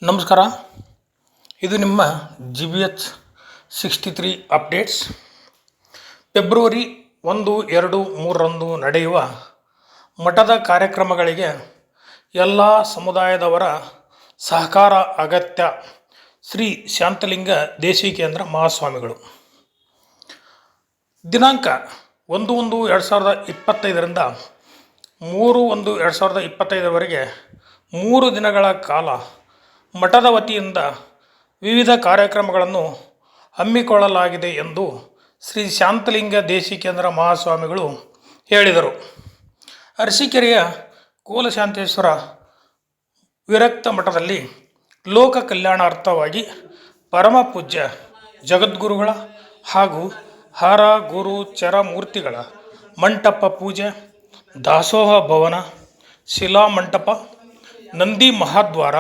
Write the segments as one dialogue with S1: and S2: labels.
S1: ನಮಸ್ಕಾರ. ಇದು ನಿಮ್ಮ GBH 63 ಅಪ್ಡೇಟ್ಸ್. ಫೆಬ್ರವರಿ 1, 2, 3ರಂದು ನಡೆಯುವ ಮಠದ ಕಾರ್ಯಕ್ರಮಗಳಿಗೆ ಎಲ್ಲ ಸಮುದಾಯದವರ ಸಹಕಾರ ಅಗತ್ಯ. ಶ್ರೀ ಶಾಂತಲಿಂಗ ದೇಶಿಕೇಂದ್ರ ಮಹಾಸ್ವಾಮಿಗಳು. ದಿನಾಂಕ 1/1/2025ರಿಂದ 3/1/2025ವರೆಗೆ 3 ದಿನಗಳ ಕಾಲ ಮಠದ ವತಿಯಿಂದ ವಿವಿಧ ಕಾರ್ಯಕ್ರಮಗಳನ್ನು ಹಮ್ಮಿಕೊಳ್ಳಲಾಗಿದೆ ಎಂದು ಶ್ರೀ ಶಾಂತಲಿಂಗ ದೇಶಿಕೇಂದ್ರ ಮಹಾಸ್ವಾಮಿಗಳು ಹೇಳಿದರು. ಅರಸೀಕೆರೆಯ ಕೋಲಶಾಂತೇಶ್ವರ ವಿರಕ್ತ ಮಠದಲ್ಲಿ ಲೋಕ ಕಲ್ಯಾಣಾರ್ಥವಾಗಿ ಪರಮ ಪೂಜ್ಯ ಜಗದ್ಗುರುಗಳ ಹಾಗೂ ಹರ ಗುರು ಚರಮೂರ್ತಿಗಳ ಮಂಟಪ ಪೂಜೆ, ದಾಸೋಹ ಭವನ, ಶಿಲಾಮಂಟಪ, ನಂದಿ ಮಹಾದ್ವಾರ,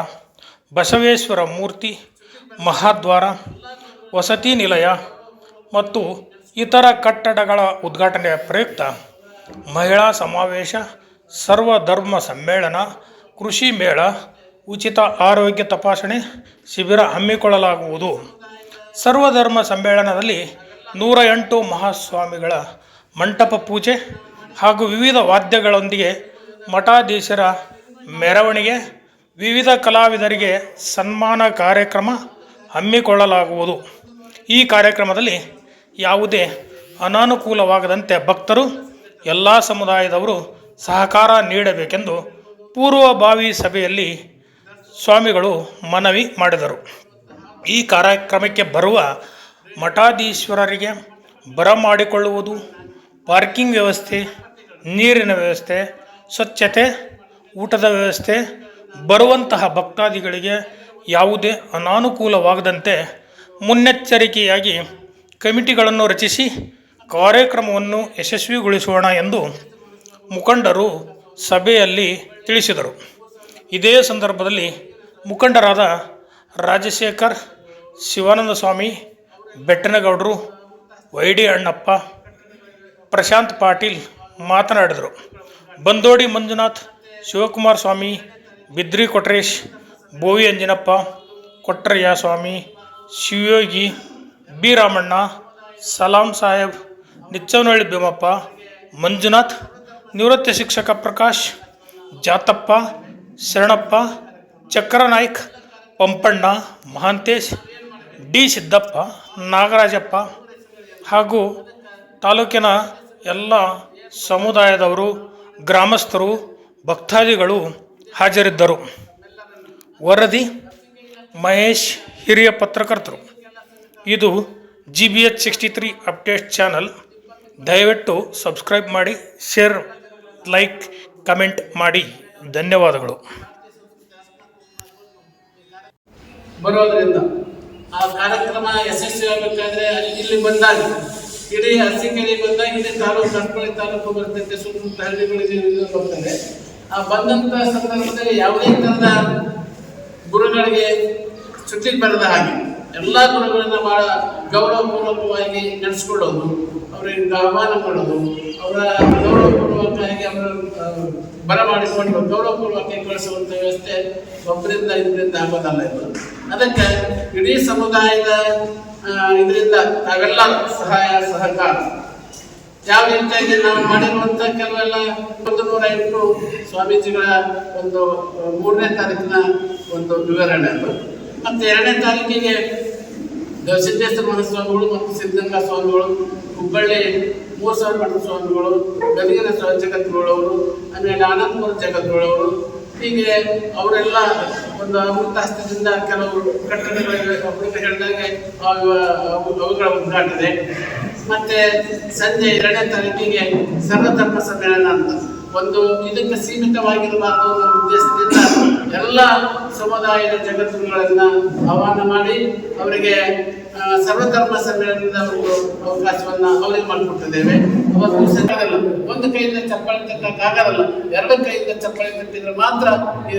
S1: ಬಸವೇಶ್ವರ ಮೂರ್ತಿ ಮಹಾದ್ವಾರ, ವಸತಿ ನಿಲಯ ಮತ್ತು ಇತರ ಕಟ್ಟಡಗಳ ಉದ್ಘಾಟನೆಯ ಪ್ರಯುಕ್ತ ಮಹಿಳಾ ಸಮಾವೇಶ, ಸರ್ವಧರ್ಮ ಸಮ್ಮೇಳನ, ಕೃಷಿ ಮೇಳ, ಉಚಿತ ಆರೋಗ್ಯ ತಪಾಸಣೆ ಶಿಬಿರ ಹಮ್ಮಿಕೊಳ್ಳಲಾಗುವುದು. ಸರ್ವಧರ್ಮ ಸಮ್ಮೇಳನದಲ್ಲಿ 108 ಮಹಾಸ್ವಾಮಿಗಳ ಮಂಟಪ ಪೂಜೆ ಹಾಗೂ ವಿವಿಧ ವಾದ್ಯಗಳೊಂದಿಗೆ ಮಠಾಧೀಶರ ಮೆರವಣಿಗೆ, ವಿವಿಧ ಕಲಾವಿದರಿಗೆ ಸನ್ಮಾನ ಕಾರ್ಯಕ್ರಮ ಹಮ್ಮಿಕೊಳ್ಳಲಾಗುವುದು. ಈ ಕಾರ್ಯಕ್ರಮದಲ್ಲಿ ಯಾವುದೇ ಅನಾನುಕೂಲವಾಗದಂತೆ ಭಕ್ತರು, ಎಲ್ಲ ಸಮುದಾಯದವರು ಸಹಕಾರ ನೀಡಬೇಕೆಂದು ಪೂರ್ವಭಾವಿ ಸಭೆಯಲ್ಲಿ ಸ್ವಾಮಿಗಳು ಮನವಿ ಮಾಡಿದರು. ಈ ಕಾರ್ಯಕ್ರಮಕ್ಕೆ ಬರುವ ಮಠಾಧೀಶ್ವರರಿಗೆ ಬರಮಾಡಿಕೊಳ್ಳುವುದು, ಪಾರ್ಕಿಂಗ್ ವ್ಯವಸ್ಥೆ, ನೀರಿನ ವ್ಯವಸ್ಥೆ, ಸ್ವಚ್ಛತೆ, ಊಟದ ವ್ಯವಸ್ಥೆ, ಬರುವಂತಹ ಭಕ್ತಾದಿಗಳಿಗೆ ಯಾವುದೇ ಅನಾನುಕೂಲವಾಗದಂತೆ ಮುನ್ನೆಚ್ಚರಿಕೆಯಾಗಿ ಕಮಿಟಿಗಳನ್ನು ರಚಿಸಿ ಕಾರ್ಯಕ್ರಮವನ್ನು ಯಶಸ್ವಿಗೊಳಿಸೋಣ ಎಂದು ಮುಖಂಡರು ಸಭೆಯಲ್ಲಿ ತಿಳಿಸಿದರು. ಇದೇ ಸಂದರ್ಭದಲ್ಲಿ ಮುಖಂಡರಾದ ರಾಜಶೇಖರ್, ಶಿವಾನಂದ ಸ್ವಾಮಿ, ಬೆಟ್ಟನಗೌಡರು, ವೈಡಿ ಅಣ್ಣಪ್ಪ, ಪ್ರಶಾಂತ್ ಪಾಟೀಲ್ ಮಾತನಾಡಿದರು. ಬಂದೋಡಿ ಮಂಜುನಾಥ್, ಶಿವಕುಮಾರ ಸ್ವಾಮಿ, ಬಿದ್ರಿ ಕೊಟ್ರೇಶ್, ಬೋವಿ ಅಂಜನಪ್ಪ, ಕೊಟ್ರಯ್ಯ ಸ್ವಾಮಿ, ಶಿವಯೋಗಿ, ಬಿ ರಾಮಣ್ಣ, ಸಲಾಂ ಸಾಹೇಬ್, ನಿಚ್ಚವನಹಳ್ಳಿ ಭೀಮಪ್ಪ, ಮಂಜುನಾಥ್, ನಿವೃತ್ತ ಶಿಕ್ಷಕ ಪ್ರಕಾಶ್, ಜಾತಪ್ಪ, ಶರಣಪ್ಪ, ಚಕ್ರನಾಯ್ಕ್, ಪಂಪಣ್ಣ, ಮಹಾಂತೇಶ್, ಡಿ ಸಿದ್ದಪ್ಪ, ನಾಗರಾಜಪ್ಪ ಹಾಗೂ ತಾಲೂಕಿನ ಎಲ್ಲ ಸಮುದಾಯದವರು, ಗ್ರಾಮಸ್ಥರು, ಭಕ್ತಾದಿಗಳು ಹಾಜರಿದ್ದರು. ವರದಿ ಮಹೇಶ್, ಹಿರಿಯ ಪತ್ರಕರ್ತರು. ಇದು GBH 63 ಅಪ್ಡೇಟ್ ಚಾನಲ್. ದಯವಿಟ್ಟು ಸಬ್ಸ್ಕ್ರೈಬ್ ಮಾಡಿ, ಶೇರ್, ಲೈಕ್, ಕಮೆಂಟ್ ಮಾಡಿ. ಧನ್ಯವಾದಗಳು.
S2: ಬರೋದ್ರಿಂದ ಆ ಕಾರ್ಯಕ್ರಮ ಯಶಸ್ವಿಯಾಗಬೇಕಾದ್ರೆ ಇಲ್ಲಿ ಬಂದಾಗ ಇಡೀ ಅರಸೀಕೆರೆ ಬಂದಾಗ ಇಡೀ ತಾಲೂಕು ಬರ್ತೈತೆ, ಸುತ್ತಮುತ್ತ ಹಳ್ಳಿಗಳಿಗೆ ಬರ್ತದೆ. ಆ ಬಂದಂತ ಸಂದರ್ಭದಲ್ಲಿ ಯಾವುದೇ ತರದ ಗುರುಗಳಿಗೆ ಸುದ್ದಿ ಬರದ ಹಾಗೆ ಎಲ್ಲ ಗುರುಗಳನ್ನ ಬಹಳ ಗೌರವಪೂರ್ವಕವಾಗಿ ನಡೆಸ್ಕೊಳ್ಳೋದು, ಅವರಿಗೆ ಆಹ್ವಾನ ಮಾಡೋದು, ಅವರ ಗೌರವಪೂರ್ವಕವಾಗಿ ಅವರ ಬರಮಾಡಿಕೊಂಡು ಗೌರವಪೂರ್ವಕವಾಗಿ ಕಳಿಸುವಂಥ ವ್ಯವಸ್ಥೆ ಒಬ್ಬರಿಂದ ಇದರಿಂದ ಆಗೋದಲ್ಲ. ಇದು ಅದಕ್ಕೆ ಇಡೀ ಸಮುದಾಯದ ಇದರಿಂದ ನಾವೆಲ್ಲ ಸಹಾಯ ಸಹಕಾರ ಯಾವ ರೀತಿಯಾಗಿ ನಾವು ಮಾಡಿರುವಂಥ ಕೆಲವೆಲ್ಲ 108 ಸ್ವಾಮೀಜಿಗಳ ಒಂದು 3ನೇ ತಾರೀಕಿನ ಒಂದು ವಿವರಣೆ ಅದು. ಮತ್ತು 2ನೇ ತಾರೀಕಿಗೆ ಸಿದ್ದೇಶ್ವರ ಮಹಾಸ್ವಾಮಿಗಳು ಮತ್ತು ಸಿದ್ಧಗಂಗಾ ಸ್ವಾಮಿಗಳು, ಹುಬ್ಬಳ್ಳಿ 3000 ಮಠದ ಸ್ವಾಮಿಗಳು, ಗದಗಿನ ಜಗದ್ಗುರುಗಳವರು, ಆಮೇಲೆ ಆನಂದಪುರ ಜಗದ್ಗುರುಗಳವರು, ಹೀಗೆ ಅವರೆಲ್ಲ ಒಂದು ಅಮೃತಾಸ್ತ್ರದಿಂದ ಕೆಲವು ಕಟ್ಟಡಗಳಿಗೆ ಅವರಿಗೆ ಹೇಳಿದಾಗೆ ಅವುಗಳ ಉದ್ಘಾಟನೆ. ಮತ್ತೆ ಸಂಜೆ 2ನೇ ತಾರೀಕಿಗೆ ಸರ್ವಧರ್ಮ ಸಮ್ಮೇಳನ ಅಂತ ಒಂದು ಇದಕ್ಕೆ ಸೀಮಿತವಾಗಿರಬಾರದು ಅನ್ನೋ ಉದ್ದೇಶದಿಂದ ಎಲ್ಲ ಸಮುದಾಯದ ಜಗತ್ತುಗಳನ್ನ ಆಹ್ವಾನ ಮಾಡಿ ಅವರಿಗೆ ಸರ್ವಧರ್ಮ ಸಮ್ಮೇಳನದ ಒಂದು ಅವಕಾಶವನ್ನ ಅವರಿಗೆ ಮಾಡಿಕೊಟ್ಟಿದ್ದೇವೆ. ಅವತ್ತು ಸಂಘದಲ್ಲ, ಒಂದು ಕೈಯಿಂದ ಚಪ್ಪಾಳೆ ತಟ್ಟಕ್ಕಾಗಲ್ಲ, 2 ಕೈಯಿಂದ ಚಪ್ಪಾಳೆ ತಟ್ಟಿದ್ರೆ ಮಾತ್ರ ಈ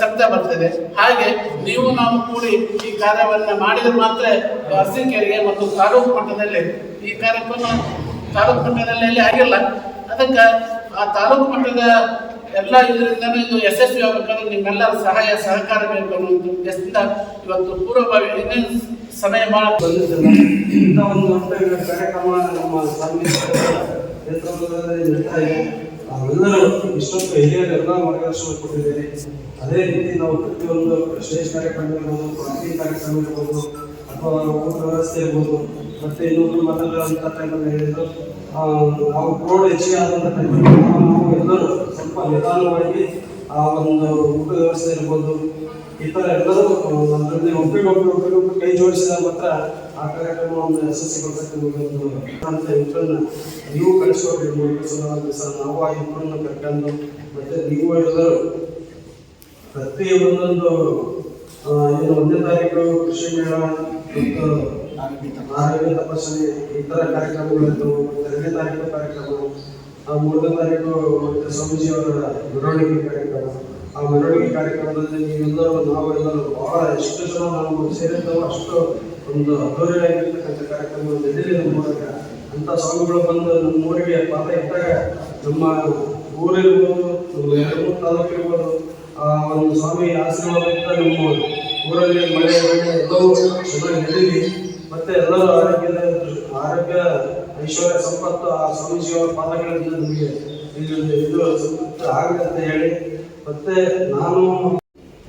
S2: ಶಬ್ದ ಬರ್ತದೆ. ಹಾಗೆ ನೀವು ನಾವು ಕೂಡಿ ಈ ಕಾರ್ಯವನ್ನ ಮಾಡಿದ್ರೆ ಮಾತ್ರ ಅರಸೀಕೆರೆಗೆ ಮತ್ತು ತಾಲೂಕು ಮಟ್ಟದಲ್ಲಿ ಈ ಕಾರ್ಯಕ್ರಮ ತಾಲೂಕು ಮಟ್ಟದಲ್ಲಿ ಆಗಿಲ್ಲ. ಅದಕ್ಕೆ ಆ ತಾಲೂಕು ಮಟ್ಟದ ಎಲ್ಲ ಇದರಿಂದ ಇದು ಯಶಸ್ವಿ ಆಗಬೇಕಾದ್ರೆ ನಿಮ್ಮೆಲ್ಲರ ಸಹಾಯ ಸಹಕಾರ ಬೇಕು ಅನ್ನೋದು ಉದ್ದೇಶದಿಂದ ಇವತ್ತು ಪೂರ್ವಭಾವಿ ಇನ್ನೇನು ಸಮಯ ಭಾಳ
S3: ಬಂದಿದ್ದಲ್ಲ. ಇಂಥ ಒಂದು ದೊಡ್ಡ ಕಾರ್ಯಕ್ರಮ ನಮ್ಮ ನೇತೃತ್ವದಲ್ಲಿ ನಡೀತಾ ಇದೆ. ನಾವೆಲ್ಲರೂ ಇಷ್ಟೊಂದು ಹಿರಿಯರೆಲ್ಲ ಮಾರ್ಗದರ್ಶನ ಕೊಟ್ಟಿದ್ದೇವೆ. ಅದೇ ರೀತಿ ನಾವು ಪ್ರತಿಯೊಂದು ಸ್ಟೇಜ್ ಕಾರ್ಯಕ್ರಮ ಇರ್ಬೋದು, ಪಾರ್ಕಿಂಗ್ ಕಾರ್ಯಕ್ರಮ ಇರ್ಬೋದು, ಅಥವಾ ಊಟ ವ್ಯವಸ್ಥೆ ಇರ್ಬೋದು, ಮತ್ತೆ ಇನ್ನೊಂದು ಮಾತಾಡುವಂಥ ಟೈಮಲ್ಲಿ ಹೇಳಿದ್ರು ನಾವು ಕ್ರೋಡ್ ಹೆಚ್ಚಿಗೆ ಆದಂಥ ಟೈಮಲ್ಲಿ ನಾವು ಎಲ್ಲರೂ ಸ್ವಲ್ಪ ನಿಧಾನವಾಗಿ ಆ ಒಂದು ಊಟ ವ್ಯವಸ್ಥೆ ಇರ್ಬೋದು, ಈ ಥರ ಎಲ್ಲರೂ ಅದರಲ್ಲಿ ಒಬ್ರಿಗೊಬ್ರು ಕೈ ಜೋಡಿಸಿದಾಗ ಮಾತ್ರ ಆ ಕಾರ್ಯಕ್ರಮವನ್ನು ಯಶಸ್ವಿಗೊಳಿಸಕ್ಕೆ ಅಂತ ಇಬ್ಬರನ್ನ ನೀವು ಕಳಿಸ್ಕೊಡ್ರಿ. ದಿವಸ ನಾವು ಆ ಇಬ್ಬರನ್ನ ಕರ್ಕೊಂಡು ಮತ್ತೆ ನೀವು ಎಲ್ಲರೂ ಪ್ರತಿ ಒಂದೊಂದು ಏನು 1ನೇ ತಾರೀಕು ಕೃಷಿ ಮೇಳ ಮತ್ತು ಆರೋಗ್ಯ ತಪಾಸಣೆ ಈ ಥರ ಕಾರ್ಯಕ್ರಮಗಳಿರ್ತವೆ. 2ನೇ ತಾರೀಕು ಕಾರ್ಯಕ್ರಮ, 3ನೇ ತಾರೀಕು ಮತ್ತೆ ಸ್ವಾಮೀಜಿಯವರ ಮೆರವಣಿಗೆ ಕಾರ್ಯಕ್ರಮ. ಆ ಮೆರವಣಿಗೆ ಕಾರ್ಯಕ್ರಮದಲ್ಲಿ ನೀವೆಲ್ಲರೂ ನಾವೆಲ್ಲರೂ ಬಹಳ ಎಷ್ಟು ಜನ ನಾವು ಸೇರಿರ್ತಾವೋ ಅಷ್ಟು ಒಂದು ಅದ್ದೂರಿಯಾಗಿರ್ತಕ್ಕಂಥ ಕಾರ್ಯಕ್ರಮ ನಡೀಲಿ ನಮ್ಮ ಮೂಲಕ. ಅಂಥ ಸ್ವಾಮಿಗಳು ಬಂದು ನಮ್ಮ ಊರಿಗೆ ಪಾದ ಇಟ್ಟಾಗ ನಮ್ಮ ಊರಿರ್ಬೋದು, ನಮ್ಮ 2-3 ತಾಲೂಕು ಇರ್ಬೋದು, ಆ ಒಂದು ಸ್ವಾಮಿ ಆಶೀರ್ವಾದದಿಂದ ನಮ್ಮ ಊರಲ್ಲಿ ಮಳೆ ಎಲ್ಲವೂ ಚೆನ್ನಾಗಿ ನಡೀಲಿ. ಮತ್ತೆ ಎಲ್ಲರೂ ಆರೋಗ್ಯ ಐಶ್ವರ್ಯ ಸಂಪತ್ತು ಆ ಸ್ವಾಮೀಜಿಯವರ ಪಾದಗಳಿಂದ ನಮಗೆ ಇದು ಸಂಪತ್ತು ಆಗಲಿ ಅಂತ ಹೇಳಿ, ಮತ್ತೆ ನಾನು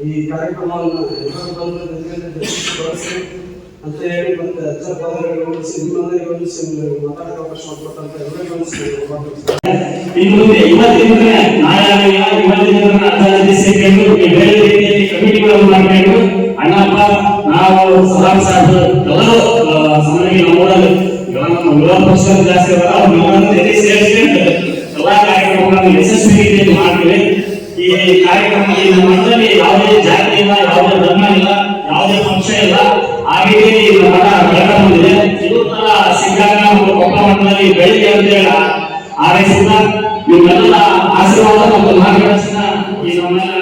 S3: ಈ ಕಾರ್ಯಕ್ರಮವನ್ನು ಎಲ್ಲರೂ ಬಂದು ಬಳಸಿ ಅಂತ ಹೇಳಿ ಮತ್ತೆ ಅಜ್ಜರ ಪಾದಗಳಿಗೆ ಗಮನಿಸಿ ನಿಮ್ಮನ್ನೇ ಗಮನಿಸಿ ಮಾತಾಡೋ ಅವಕಾಶ ಮಾಡಿಕೊಟ್ಟಂತ ಎಲ್ಲರಿಗೂ
S4: ಕಮಿಟಿಗಳನ್ನು ಮಾಡಬೇಕು. ಅಣ್ಣಪ್ಪ ನಾವು ಸಭಾಗ ಸಾಕು ಎಲ್ಲರೂ ಸಮಯಕ್ಕೆ ನೋಡಲು ವಿರೋಧ ಪಕ್ಷ ಜಾಸ್ತಿ ಅವರ ಅವ್ರನ್ನೆಲ್ಲರನ್ನು ಜೊತೆ ಸೇರಿಸಿಕೊಂಡು ಎಲ್ಲಾ ಕಾರ್ಯಕ್ರಮಗಳನ್ನು ಯಶಸ್ವಿ ರೀತಿಯಲ್ಲಿ ಮಾಡ್ತೀವಿ. ಈ ಕಾರ್ಯಕ್ರಮ ಈ ನಮ್ಮ ಮಠದಲ್ಲಿ ಯಾವುದೇ ಜಾತಿ ಇಲ್ಲ, ಯಾವುದೇ ಧರ್ಮ ಇಲ್ಲ, ಯಾವುದೇ ಪಕ್ಷ ಇಲ್ಲ. ಹಾಗೆ ನಮ್ಮ ಮಠ ಬೆಳಕ ಬಂದಿದೆ. ಇದು ತರ ಸಿದ್ಧಾಂತ ಮತ್ತು ಕೊಪ್ಪ ಮಠದಲ್ಲಿ ಬೆಳಿಗ್ಗೆ ಅಂತೇಳಿ ಆರೈಸಿದ ನಿಮ್ಮೆಲ್ಲ ಆಶೀರ್ವಾದ ಮತ್ತು ಮಾರ್ಗದರ್ಶನ ಈ ನಮ್ಮೆಲ್ಲ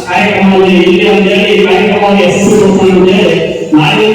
S4: ಕಾರ್ಯಕ್ರಮದಲ್ಲಿ ಇಲ್ಲಿ ಅಂತೇಳಿ ಕಾರ್ಯಕ್ರಮವನ್ನು ಯಶಸ್ವಿಗೊಳಿಸೋಣ ಅಂತೇಳಿ ನಾಳೆ